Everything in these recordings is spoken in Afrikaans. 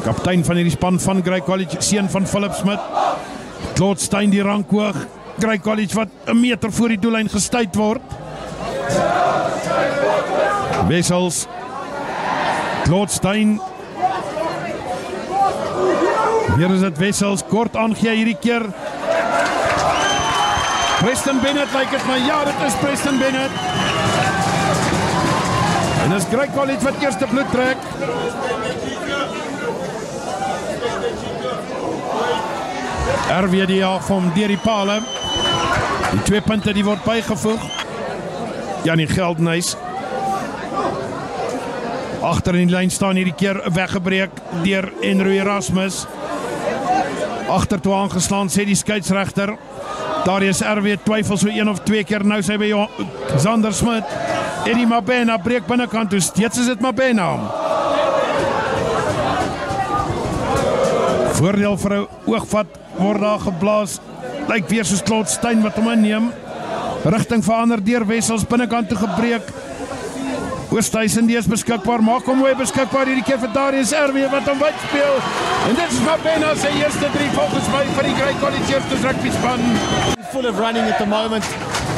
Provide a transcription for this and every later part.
Kaptein van hierdie span van Grey College, seun van Philip Smith. Claude Steyn die rank hoog. Grey College wat 'n meter voor die doellyn gestuit word. Wessels. Claude Steyn. Hier is dit Wessels, kort aangee hierdie keer. Preston Bennett lyk het, maar ja, dit is Preston Bennett. En dis Grey College wat eerste bloed trek. RW die jaag van deur die pale. Die 2 punte die word bygevoeg. Janie Geldenhuys. Agter in die lyn staan hierdie keer weggebreek deur Enro Erasmus. Agter toe aangeslaan, sê die skeieregter. Darius RW twyfel so 1 of 2 keer, nou sy by Zander Smit. Eddie Mabena breek binnekant toe, steeds is dit Mabena. Voordeel vir 'n oogvat word daar geblaas. Lyk weer soos Claude Steyn wat hom inneem. Rigting verander deur Wessels, binnekant toe gebreek. Oosthuizen die is beskikbaar, maak hom mooi beskikbaar hierdie keer vir Darius RW wat hom wyd speel. En dit is Mabena sy eerste 3 volgens my vir die Grey College eerste rugby span. Full of running at the moment,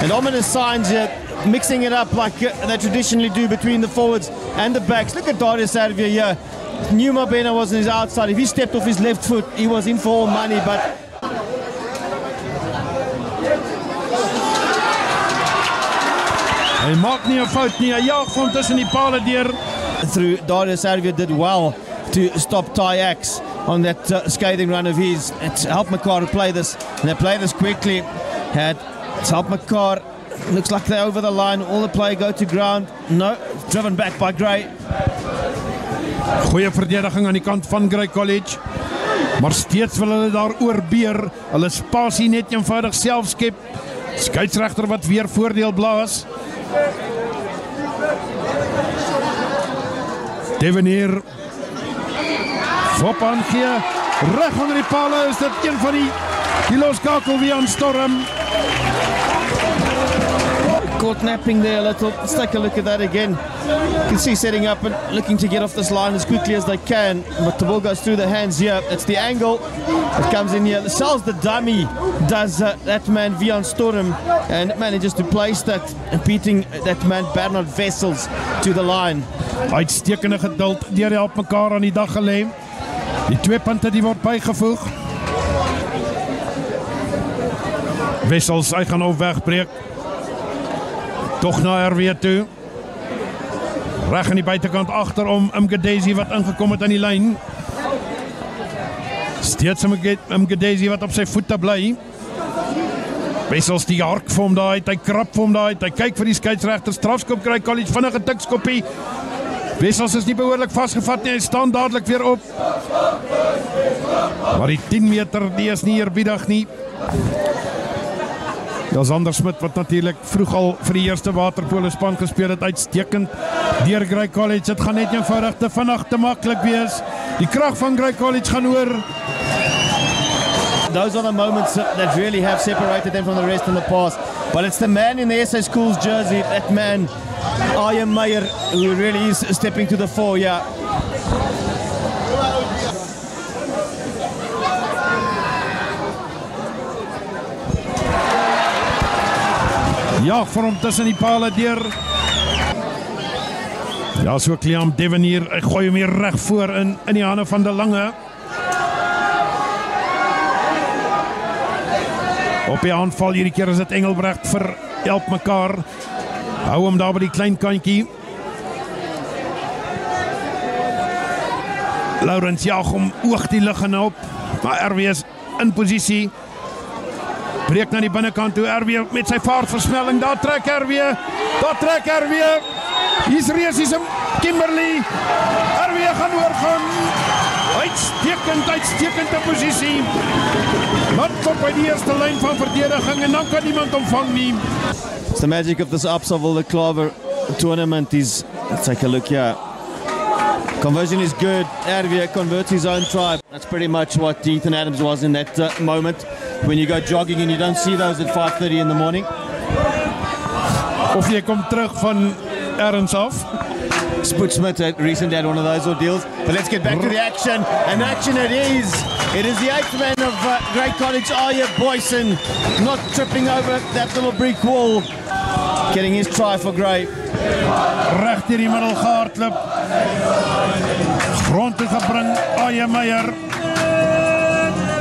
and ominous signs here, mixing it up like they traditionally do between the forwards and the backs. Look at Darius RW here. Knew Mabena was on his outside. If he stepped off his left foot, he was in for all money, but hy maak nie 'n fout nie, hy jaag van tussen die pale deur. through Darius RW did well to stop Ty Axe on that scathing run of his. It's helped McCarr to play this, and they play this quickly. It's helped McCarr. Looks like they're over the line. All the play go to ground. No, driven back by Grey. Goeie verdediging aan die kant van Grey College. Maar steeds wil hulle daar oorbeer. Hulle spasie net eenvoudig self skep. Skeieregter wat weer voordeel blaas. Devenier. Fop aangee. Reg onder die pale is dit een van die loskakel weer aan storm. Caught napping there a little. Let's take a look at that again. You can see setting up and looking to get off this line as quickly as they can, but the ball goes through the hands here. It's the angle that comes in here. Sells the dummy, does that man Vian Storm, and manages to place that, beating that man Bernard Wessels to the line. Uitstekende geduld deur help mekaar aan die dag gelê. Die 2 punte die word bygevoeg. Wessels, hy gaan nou wegbreek. Toch na RW toe. Reg aan die buitekant agter om Mgedezi wat ingekom het aan die lyn. Steeds Mgedezi wat op sy voete bly. Wessels die hark vir hom daar uit, hy krap vir hom daar uit, hy kyk vir die skeieregter, strafskop kry College, vinnige tikskoppie. Wessels is nie behoorlik vasgevat nie, hy staan dadelik weer op. Maar die 10 meter, die is nie eerbiedig nie. Zander Smit wat natuurlijk vroeg al vir die eerste waterpolo span gespeel het, uitstekend deur Grey College. Het gaan net eenvoudig te vinnig, te maklik wees. Die krag van Grey College gaan oor. Those are the moments that really have separated them from the rest in the past. But it's the man in the SA Schools jersey, that man, Arjen Meyer, who really is stepping to the fore, yeah. Ja, vir hom tussen die pale deur. Ja, so Cleam Devenier, hy gooi hom hier reg voor in die hande van De Lange. Op die aanval hierdie keer is dit Engelbrecht vir help mekaar. Hou hom daar by die klein kantjie. Laurens jaag hom oog die lug in op, maar RW is in posisie. Breek na die binnekant toe, RW met sy vaartversnelling, daar trek RW, hier's Reesies en Kimberley, RW gaan oorgaan, uitstekend in posisie, wat kom by die eerste lyn van verdediging en dan kan niemand omvang nie. It's the magic of this Absalville, the Clover tournament is, let's take a look here. Conversion is good, RW converts his own try. That's pretty much what Ethan Adams was in that moment. When you go jogging and you don't see those at 5:30 in the morning. Of jy kom terug van ergens af. Spoetsmith recently had one of those ordeals. But let's get back to the action. And action it is. It is the 8th man of Grey College, Aya Boyson, not tripping over that little brick wall. Getting his try for Grey. Reg deur die middel gehardloop. Grond toe gebring, Aya Meyer.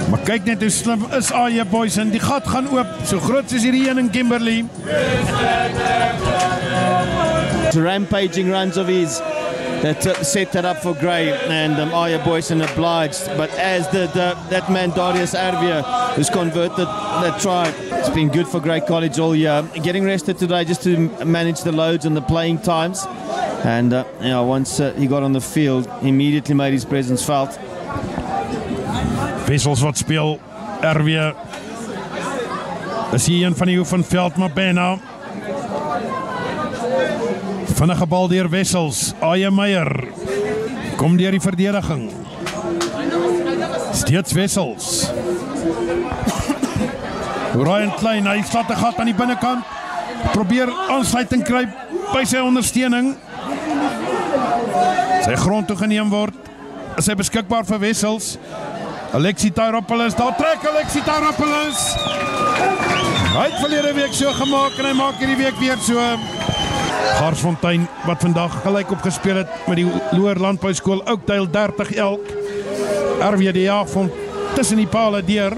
Maar kyk net hoe slim is Aya Boyson. Die gat gaan oop, so groot soos hierdie een in Kimberley. Rampaging runs of his that set that up for Grey, and Aya Boyson obliged. But as did that man Darius Arvia, who's converted that try. It's been good for Grey College all year. Getting rested today just to manage the loads and the playing times. And once he got on the field, he immediately made his presence felt. Wessels wat speel, Arvia. Is hier een van die Oefenveld, maar bijna. Vinnige bal deur Wessels, Aya Meyer. Kom deur die verdediging. Steeds Wessels. Ryan Klein, hy slaat 'n gat aan die binnekant. Probeer aansluiting kry by sy ondersteuning. Sy grond toe geneem word. Is hy beskikbaar vir Wessels? Alexi Tyropoulos, daar trek Alexi Tyropoulos. Hy het verlede week so gemaak en hy maak hierdie week weer so. Garsfontein wat vandag gelyk op gespeel het met die Loer Landbouskool Oakdale 30 elk. RW die jaag van tussen die pale deur.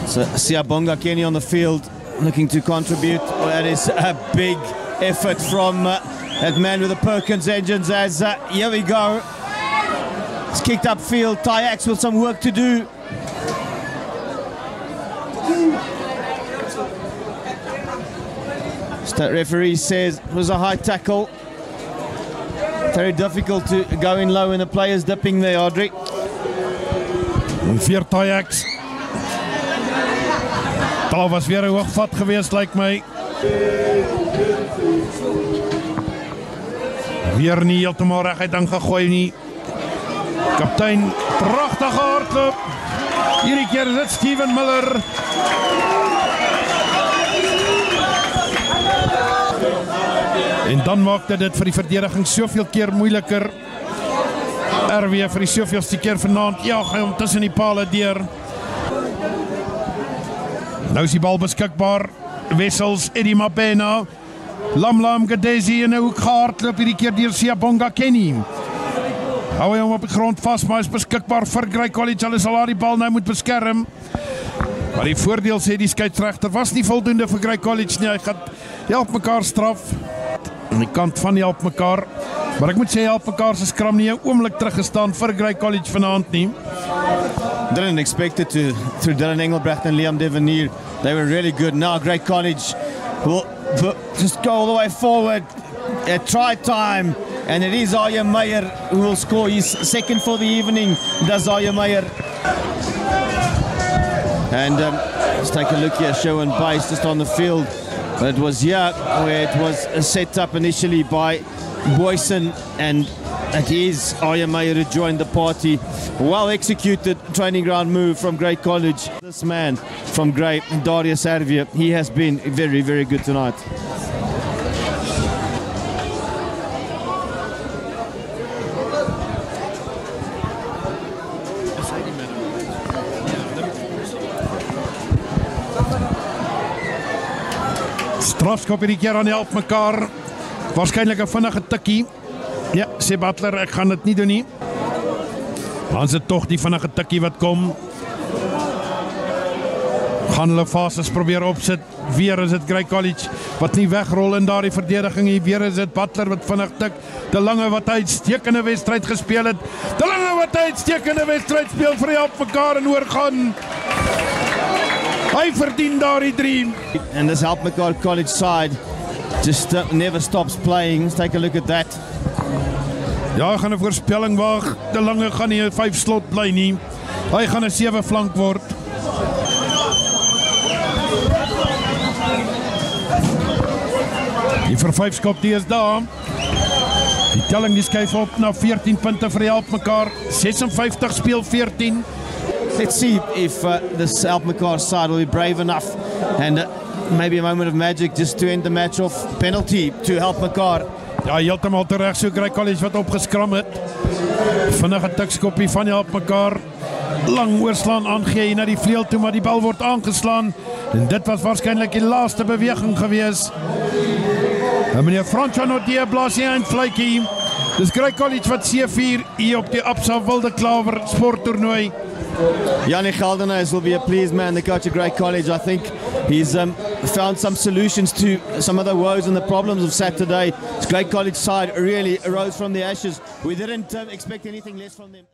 So Siyabonga Kenny on the field looking to contribute. Well, that is a big effort from that man with the Perkins engines as here we go. It's kicked upfield. Tyax with some work to do. State referee says it was a high tackle. Very difficult to go in low when the player's dipping there, Audrey. En vir Tyax. Daar was weer 'n hoogvat geweest, lyk my. Weer nie heeltemal reguit ingegooi nie. Kaptein, pragtige hardloop. Hierdie keer is dit Steven Miller. En dan maakte dit vir die verdediging soveel keer moeiliker. RW vir die soveelste keer vanaand, ja, gaan hom tussen die pale deur. Nou is die bal beskikbaar. Wessels, Eddie Mabena. Lamlam Gadesi in 'n hoek gehardloop, hierdie keer deur Siyabonga Kenny. Hou hy hom op die grond vas, maar is beskikbaar vir Grey College. Hulle sal die bal nou moet beskerm. Maar die voordeel sê die skeieregter was nie voldoende vir Grey College nie. Hy gaan help mekaar straf. Aan die kant van die help mekaar. Maar ek moet sê help mekaar se skram nie 'n oomblik teruggestaan vir Grey College vanaand nie. Didn't expect it to through Dylan Engelbrecht and Liam Devenir. They were really good. Now Grey College will just go all the way forward at try time. And it is Aya Meyer who will score his second for the evening. Does Aya Meyer. And let's take a look here. Show and base just on the field. But it was here where it was set up initially by Boyson, and it is Aya Meyer who joined the party. Well executed training ground move from Grey College. This man from Grey, Darius Arvia, he has been very, very good tonight. Strafskop hierdie keer aan help mekaar. Waarskynlik 'n vinnige tikkie. Ja, sê Butler, ek gaan dit nie doen nie. Dan sit tog die vinnige tikkie wat kom. Gaan hulle fases probeer opsit. Weer is dit Grey College wat nie wegrol in daardie verdediging nie. Weer is dit Butler wat vinnig tik. De Lange wat uitstekende wedstryd gespeel het. De Lange wat uitstekende wedstryd speel vir help mekaar en oorgaan. Hy verdien daardie 3. And this Help Mekaar College side just never stops playing. Let's take a look at that. Ja, hy gaan 'n voorspelling waag. De Lange gaan nie 'n 5 slot bly nie. Hy gaan 'n 7 flank word. Die vir 5 skop die is daar. Die telling die skuif op na 14 punte vir Help Mekaar. 56 speel 14. Let's see if this Help Mekaar side will be brave enough and maybe a moment of magic just to end the match off. Penalty to help Mekar. Ja, heeltemal terug, so Grey College wat opgeskram het. Vinnige tikskoppie van help Mekar. Lang oorslaan aangee na die vleuel toe, maar die bal word aangeslaan. En dit was waarskynlik die laaste beweging gewees. En meneer Francois Nordee blaas hier een fluitjie. Dis Grey College wat C4 hier op die Absa Wilde Klawer sporttoernooi. Yannick Geldenhuis will be a pleased man, the coach of Grey College. I think he's found some solutions to some of the woes and the problems of Saturday. His Grey College side really arose from the ashes. We didn't expect anything less from them.